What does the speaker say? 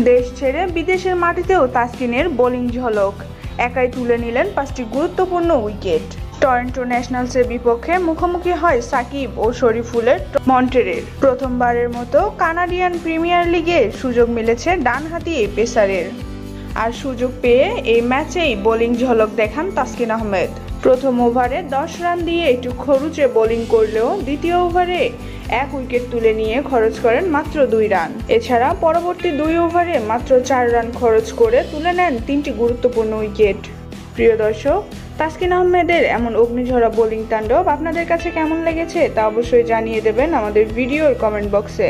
দেশ ছেড়ে বিদেশের মাটিতেও তাসকিনের বোলিং ঝলক, একাই তুলে নিলেন 5টি গুরুত্বপূর্ণ উইকেট। টরন্টো ন্যাশনালসের বিপক্ষে মুখোমুখি হয় সাকিব ও শরীফুলের মন্টেরের। প্রথমবারের মতো কানাডিয়ান প্রিমিয়ার লিগে সুযোগ মিলেছে ডানহাতি এই পেসারের, আর সুযোগ পেয়ে এই ম্যাচেই বোলিং ঝলক দেখান তাসকিন আহমেদ। প্রথম ওভারে 10 রান দিয়ে একটু খরুচে বোলিং করলেও দ্বিতীয় ওভারে 1 উইকেট তুলে নিয়ে খরচ করেন মাত্র 2 রান। এছাড়া পরবর্তী 2 ওভারে মাত্র 4 রান খরচ করে তুলে নেন 3টি গুরুত্বপূর্ণ উইকেট। প্রিয় দর্শক, তাসকিন আহমেদের এমন অগ্নিঝরা বোলিং তাণ্ডব আপনাদের কাছে কেমন লেগেছে তা অবশ্যই জানিয়ে দেবেন আমাদের ভিডিওর কমেন্ট বক্সে।